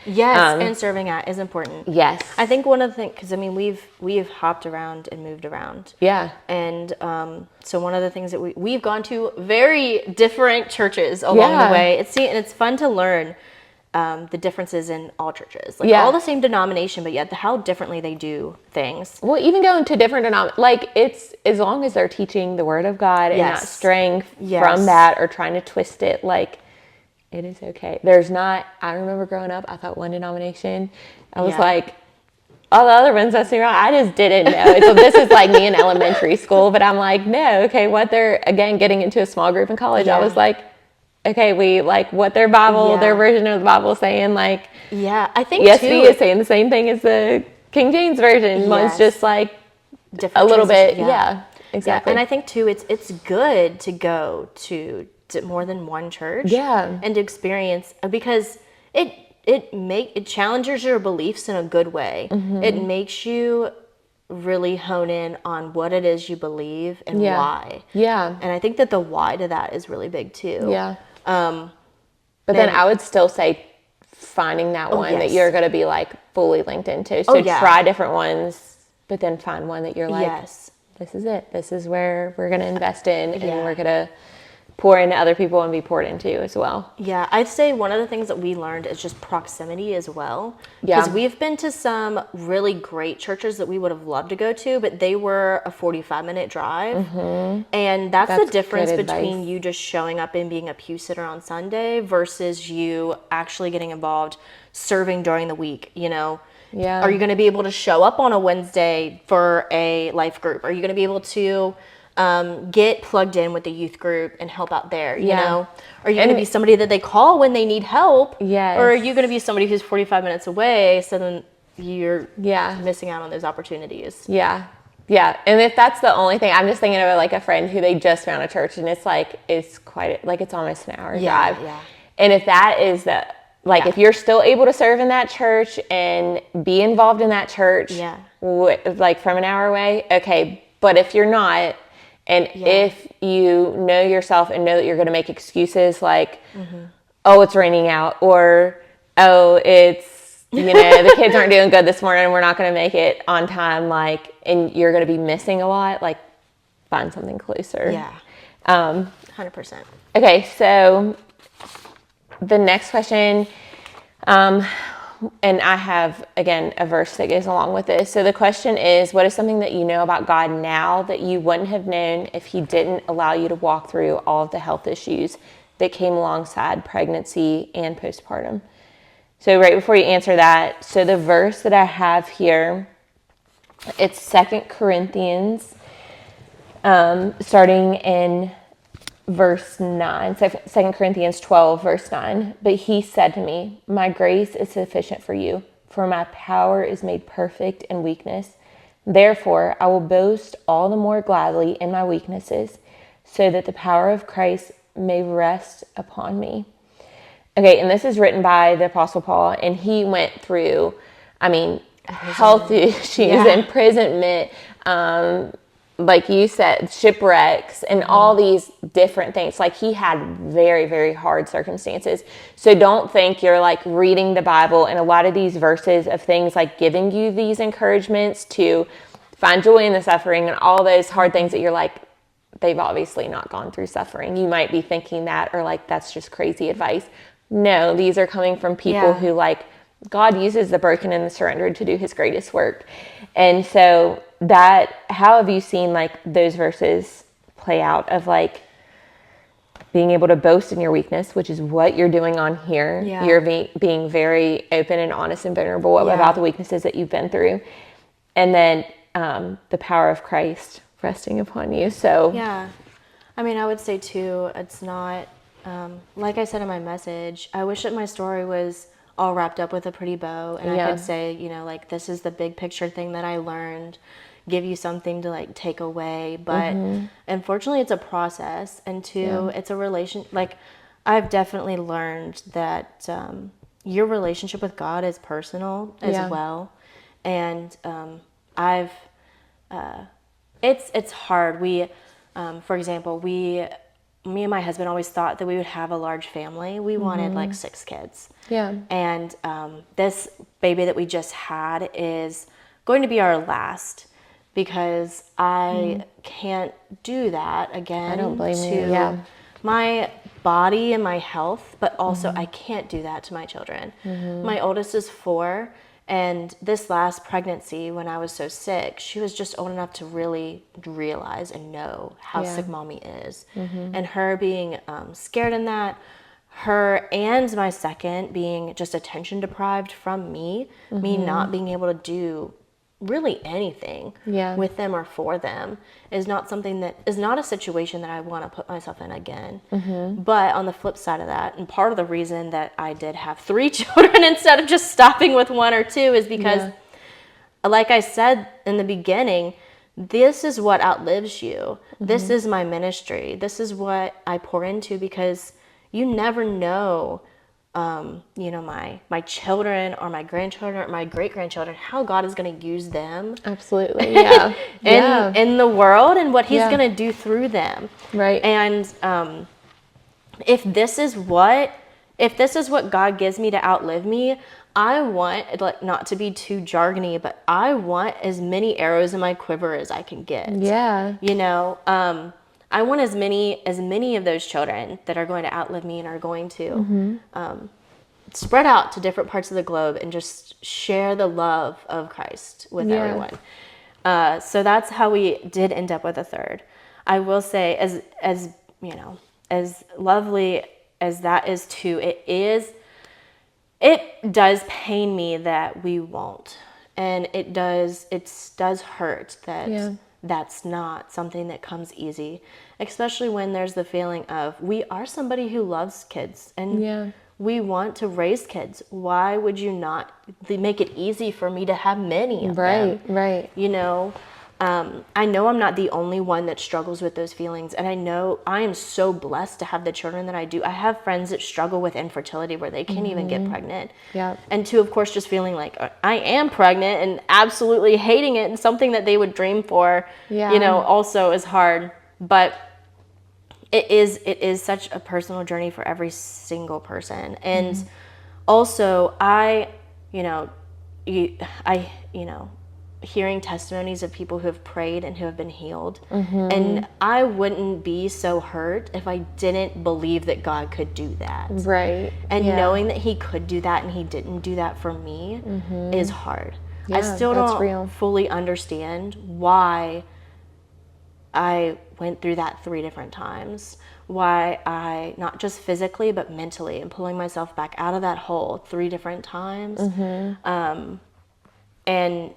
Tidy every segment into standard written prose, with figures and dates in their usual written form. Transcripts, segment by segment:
Yes, and serving at is important. Yes. I think one of the things, because I mean, we've hopped around and moved around. Yeah. And so one of the things that we've gone to very different churches along the way. It's fun to learn the differences in all churches, like all the same denomination, but yet how differently they do things. Well, even going to different denominations, like it's as long as they're teaching the Word of God and not straying from that or trying to twist it, like it is okay. There's not. I remember growing up, I thought one denomination. I was like, all the other ones that's around, I just didn't know. So this is like me in elementary school, but I'm like, no, okay, what they're again getting into a small group in college. I was like, okay, we like what their Bible, their version of the Bible is saying, like, I think ESV is saying the same thing as the King James version. One's just like different a little bit, exactly. And I think too, it's good to go to more than one church, and to experience, because it challenges your beliefs in a good way. It makes you really hone in on what it is you believe and why. And I think that the why to that is really big too. But then I would still say finding that one that you're going to be like fully linked into. So try different ones, but then find one that you're like, this is it. This is where we're going to invest in, and we're going to pour into other people and be poured into as well. Yeah, I'd say one of the things that we learned is just proximity as well. Because we've been to some really great churches that we would have loved to go to, but they were a 45-minute drive. And that's the difference between you just showing up and being a pew sitter on Sunday versus you actually getting involved, serving during the week, you know? Are you going to be able to show up on a Wednesday for a life group? Are you going to be able to get plugged in with the youth group and help out there, you know? Are you going to be somebody that they call when they need help? Or are you going to be somebody who's 45 minutes away, so then you're missing out on those opportunities? Yeah. And if that's the only thing, I'm just thinking of like a friend who they just found a church, and it's like, it's quite, like it's almost an hour drive. And if that is the, like if you're still able to serve in that church and be involved in that church, like from an hour away, okay. But if you're not, and if you know yourself and know that you're going to make excuses like, oh, it's raining out, or, oh, it's, you know, the kids aren't doing good this morning and we're not going to make it on time, like, and you're going to be missing a lot, like, find something closer. 100%. Okay, so the next question, and I have, again, a verse that goes along with this. So the question is, what is something that you know about God now that you wouldn't have known if he didn't allow you to walk through all of the health issues that came alongside pregnancy and postpartum? So right before you answer that, so the verse that I have here, it's 2 Corinthians, starting in verse 9, 2 Corinthians 12, verse 9. But he said to me, my grace is sufficient for you, for my power is made perfect in weakness. Therefore, I will boast all the more gladly in my weaknesses, so that the power of Christ may rest upon me. Okay, and this is written by the Apostle Paul, and he went through, I mean, health issues, imprisonment, like you said, shipwrecks, and all these different things. Like he had very, very hard circumstances. So don't think you're like reading the Bible and a lot of these verses of things like giving you these encouragements to find joy in the suffering and all those hard things that you're like, they've obviously not gone through suffering. You might be thinking that, or like, that's just crazy advice. No, these are coming from people who like, God uses the broken and the surrendered to do his greatest work. And so how have you seen like those verses play out of like being able to boast in your weakness, which is what you're doing on here. You're being very open and honest and vulnerable about the weaknesses that you've been through. And then the power of Christ resting upon you. So I mean, I would say too, it's not, like I said in my message, I wish that my story was all wrapped up with a pretty bow, and I could say, you know, like, this is the big picture thing that I learned, give you something to like take away. But unfortunately it's a process, and two, it's a relation. Like, I've definitely learned that your relationship with God is personal as well. And it's hard. We, for example, we me and my husband always thought that we would have a large family. We wanted like 6 kids. Yeah. And this baby that we just had is going to be our last, because I can't do that again. I don't blame you. To Yeah. my body and my health, but also I can't do that to my children. My oldest is 4, and this last pregnancy, when I was so sick, she was just old enough to really realize and know how sick mommy is. And her being scared in that, her and my second being just attention deprived from me, me not being able to do really anything with them or for them, is not something that is not a situation that I want to put myself in again. But on the flip side of that, and part of the reason that I did have 3 children instead of just stopping with 1 or 2 is because, like I said in the beginning, this is what outlives you. This is my ministry. This is what I pour into, because you never know, you know, my children or my grandchildren or my great-grandchildren, how God is going to use them. Absolutely, yeah. in the world, and what he's going to do through them. Right. And if this is what God gives me to outlive me, I want, like, not to be too jargony, but I want as many arrows in my quiver as I can get. Yeah. You know, I want as many of those children that are going to outlive me and are going to spread out to different parts of the globe and just share the love of Christ with everyone. So that's how we did end up with a 3rd. I will say, as you know, as lovely as that is too, it does pain me that we won't, and it does hurt that. That's not something that comes easy, especially when there's the feeling of, we are somebody who loves kids and we want to raise kids. Why would you not make it easy for me to have many of them? Right. You know, I know I'm not the only one that struggles with those feelings, and I know I am so blessed to have the children that I do. I have friends that struggle with infertility where they can't even get pregnant. And to, of course, just feeling like I am pregnant and absolutely hating it, and something that they would dream for, you know, also is hard. But it is such a personal journey for every single person. And also hearing testimonies of people who have prayed and who have been healed. And I wouldn't be so hurt if I didn't believe that God could do that. Right. And knowing that he could do that and he didn't do that for me is hard. I still don't fully understand why I went through that 3 different times. Why I, not just physically, but mentally, and pulling myself back out of that hole 3 different times. And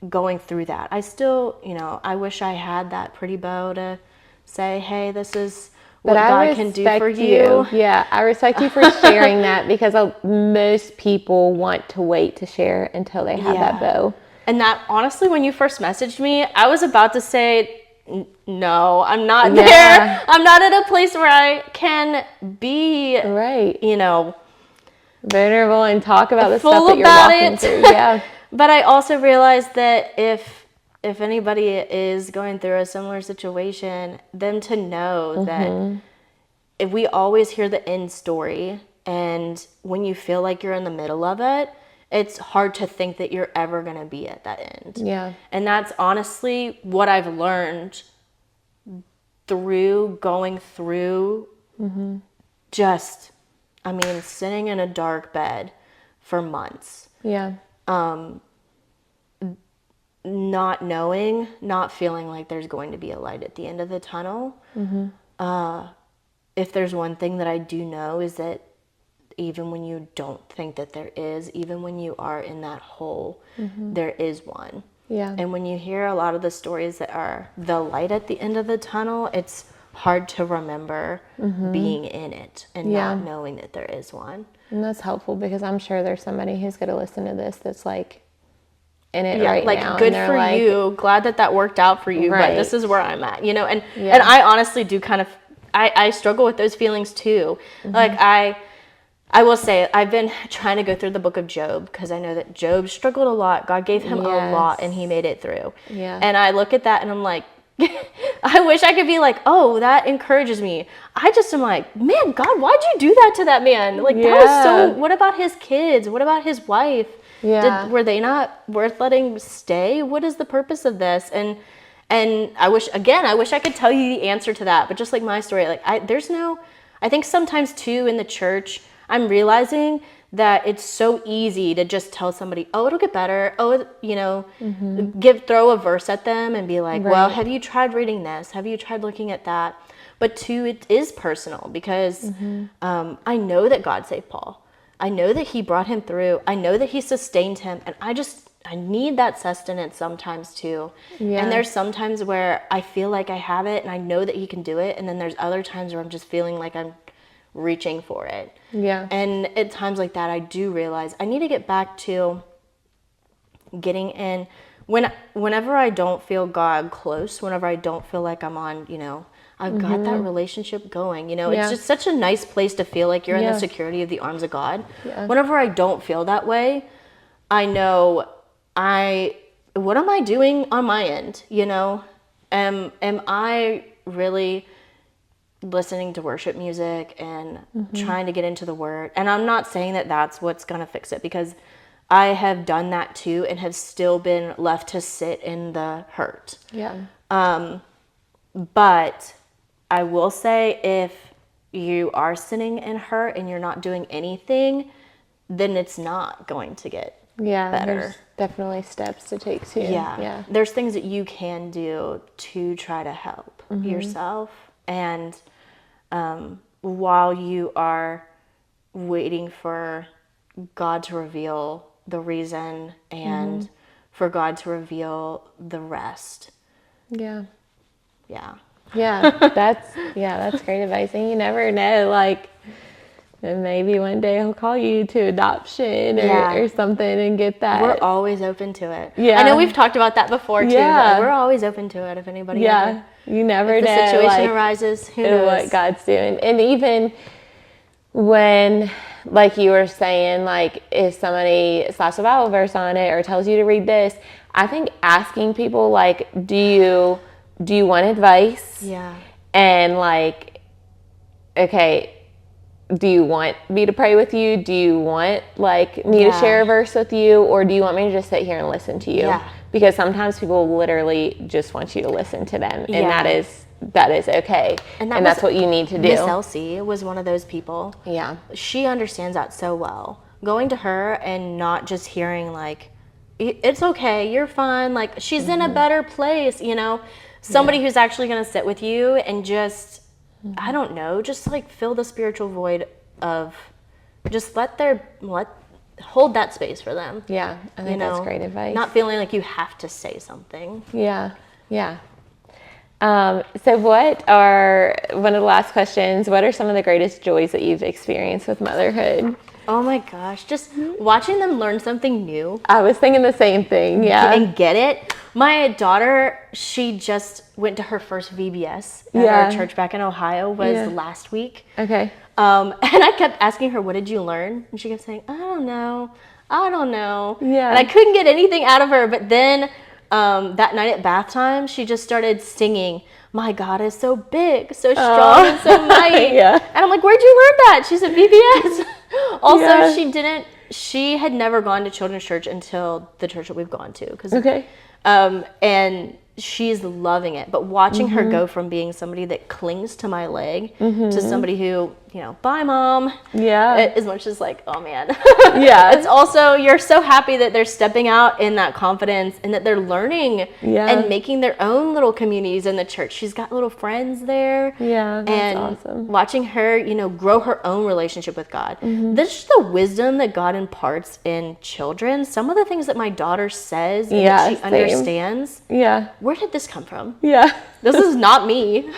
going through that. I still, you know, I wish I had that pretty bow to say, hey, this is what God can do for you. Yeah, I respect you for sharing that, because most people want to wait to share until they have that bow. And that, honestly, when you first messaged me, I was about to say, no, I'm not there. I'm not at a place where I can be, you know, vulnerable and talk about the stuff that you're walking through. But I also realized that if anybody is going through a similar situation, them to know that if we always hear the end story, and when you feel like you're in the middle of it, it's hard to think that you're ever going to be at that end. And that's honestly what I've learned through going through just, I mean, sitting in a dark bed for months. Not knowing, not feeling like there's going to be a light at the end of the tunnel. If there's one thing that I do know, is that even when you don't think that there is, even when you are in that hole, there is one. And when you hear a lot of the stories that are the light at the end of the tunnel, it's hard to remember being in it and not knowing that there is one. And that's helpful, because I'm sure there's somebody who's going to listen to this that's like in it right like, now. Good for you. Glad that worked out for you, but this is where I'm at, you know? And I honestly do kind of, I struggle with those feelings too. Like, I will say, I've been trying to go through the book of Job, because I know that Job struggled a lot. God gave him a lot, and he made it through. And I look at that and I'm like, I wish I could be like, oh, that encourages me. I just am like, man, God, why'd you do that to that man? Like, that was so, what about his kids? What about his wife? Yeah. Were they not worth letting stay? What is the purpose of this? And I wish I could tell you the answer to that. But just like my story, like I think sometimes too in the church, I'm realizing that it's so easy to just tell somebody, oh, it'll get better. Oh, throw a verse at them and be like, well, have you tried reading this? Have you tried looking at that? But two, it is personal because I know that God saved Paul. I know that he brought him through. I know that he sustained him. And I need that sustenance sometimes too. Yeah. And there's sometimes where I feel like I have it and I know that he can do it. And then there's other times where I'm just feeling like I'm reaching for it. Yeah. And at times like that, I do realize I need to get back to getting in. Whenever I don't feel God close, whenever I don't feel like I'm on, I've got that relationship going, it's just such a nice place to feel like you're in the security of the arms of God. Yeah. Whenever I don't feel that way, I know what am I doing on my end? Am I really listening to worship music and trying to get into the word? And I'm not saying that that's what's going to fix it, because I have done that too and have still been left to sit in the hurt. Yeah. But I will say, if you are sitting in hurt and you're not doing anything, then it's not going to get better. There's definitely steps to take too. Yeah. There's things that you can do to try to help yourself. And while you are waiting for God to reveal the reason and for God to reveal the rest. Yeah. That's great advice. And you never know, like, maybe one day he'll call you to adoption or something and get that. We're always open to it. Yeah. I know we've talked about that before too. But we're always open to it if anybody you never know. The situation arises, who knows what God's doing. And even when, like you were saying, like if somebody slaps a Bible verse on it or tells you to read this, I think asking people, like, do you want advice? Yeah. And like, okay, do you want me to pray with you? Do you want me to share a verse with you? Or do you want me to just sit here and listen to you? Yeah. Because sometimes people literally just want you to listen to them. And that is okay. And that's what you need to do. Miss Elsie was one of those people. Yeah. She understands that so well. Going to her and not just hearing like, it's okay, you're fine. Like, she's in a better place, Somebody who's actually going to sit with you and just, I don't know, just like fill the spiritual void of, just hold that space for them. Yeah, I think that's great advice. Not feeling like you have to say something. Yeah. So what are, one of the last questions, what are some of the greatest joys that you've experienced with motherhood? Oh my gosh, just watching them learn something new. I was thinking the same thing, And get it. My daughter, she just went to her first VBS at our church back in Ohio, was last week. Okay. And I kept asking her, what did you learn? And she kept saying, I don't know. Yeah. And I couldn't get anything out of her. But then that night at bath time, she just started singing, my God is so big, so strong, and so mighty. And I'm like, where'd you learn that? She said, VBS. Also, she had never gone to children's church until the church that we've gone to. And she's loving it. But watching her go from being somebody that clings to my leg to somebody who, bye mom. Yeah. As much as like, oh man. It's also, you're so happy that they're stepping out in that confidence and that they're learning and making their own little communities in the church. She's got little friends there. Yeah, that's awesome. Watching her, grow her own relationship with God. This is the wisdom that God imparts in children. Some of the things that my daughter says and that she understands. Yeah. Where did this come from? Yeah. This is not me.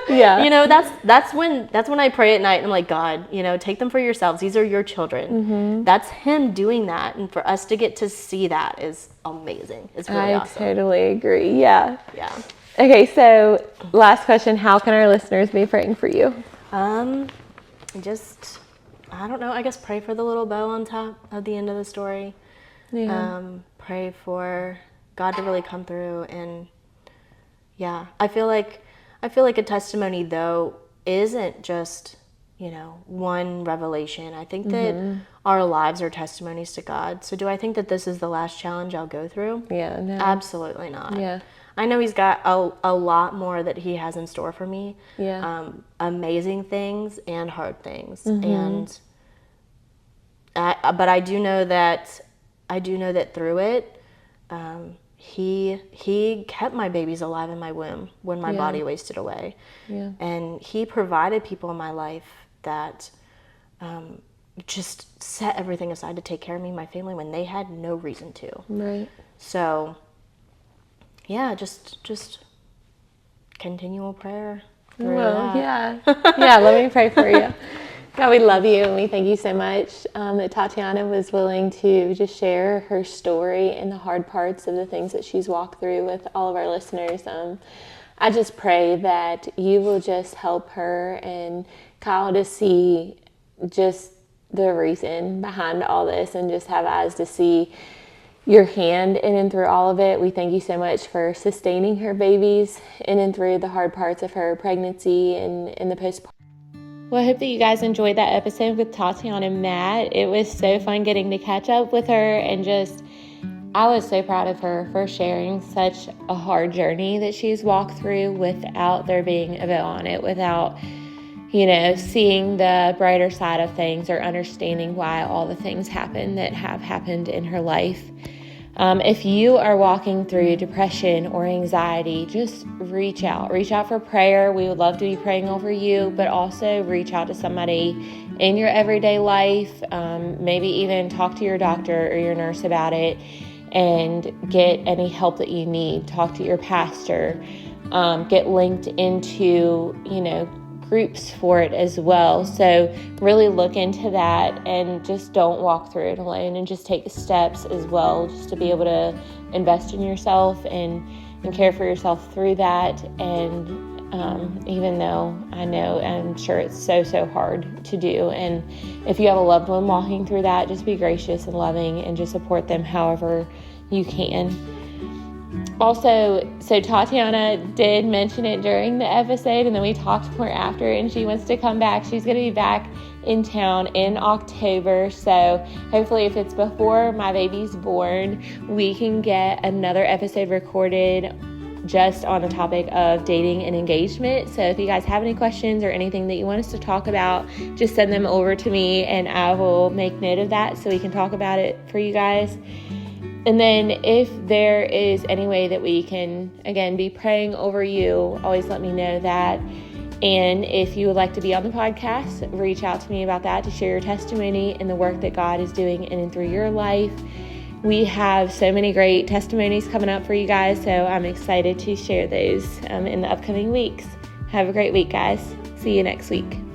That's when I pray at night and I'm like, God, take them for yourselves. These are your children. That's him doing that. And for us to get to see that is amazing. It's really awesome. I totally agree. Yeah. Yeah. Okay. So last question, how can our listeners be praying for you? I don't know. I guess pray for the little bow on top of the end of the story. Yeah. Pray for God to really come through and Yeah. I feel like a testimony, though, isn't just, one revelation. I think that our lives are testimonies to God. So do I think that this is the last challenge I'll go through? Yeah, no. Absolutely not. Yeah. I know he's got a lot more that he has in store for me. Yeah. Amazing things and hard things. And but I do know that through it, he kept my babies alive in my womb when my body wasted away. Yeah. And he provided people in my life that just set everything aside to take care of me and my family when they had no reason to. Right. So, yeah, just continual prayer. Well, yeah. Yeah, let me pray for you. God, we love you, and we thank you so much that Tatiana was willing to just share her story and the hard parts of the things that she's walked through with all of our listeners. I just pray that you will just help her and Kyle to see just the reason behind all this and just have eyes to see your hand in and through all of it. We thank you so much for sustaining her babies in and through the hard parts of her pregnancy and the postpartum. Well, I hope that you guys enjoyed that episode with Tatiana and Matt. It was so fun getting to catch up with her, and I was so proud of her for sharing such a hard journey that she's walked through without there being a bow on it, without, seeing the brighter side of things or understanding why all the things happen that have happened in her life. If you are walking through depression or anxiety, just reach out for prayer. We would love to be praying over you, but also reach out to somebody in your everyday life. Maybe even talk to your doctor or your nurse about it and get any help that you need. Talk to your pastor. Get linked into, groups for it as well. So really look into that and just don't walk through it alone, and just take steps as well just to be able to invest in yourself and care for yourself through that. And even though I'm sure it's so hard to do, and if you have a loved one walking through that, just be gracious and loving and just support them however you can. Also, so Tatiana did mention it during the episode, and then we talked more after, and she wants to come back. She's going to be back in town in October, so hopefully if it's before my baby's born, we can get another episode recorded just on the topic of dating and engagement. So if you guys have any questions or anything that you want us to talk about, just send them over to me, and I will make note of that so we can talk about it for you guys. And then if there is any way that we can, again, be praying over you, always let me know that. And if you would like to be on the podcast, reach out to me about that, to share your testimony and the work that God is doing in and through your life. We have so many great testimonies coming up for you guys, so I'm excited to share those in the upcoming weeks. Have a great week, guys. See you next week.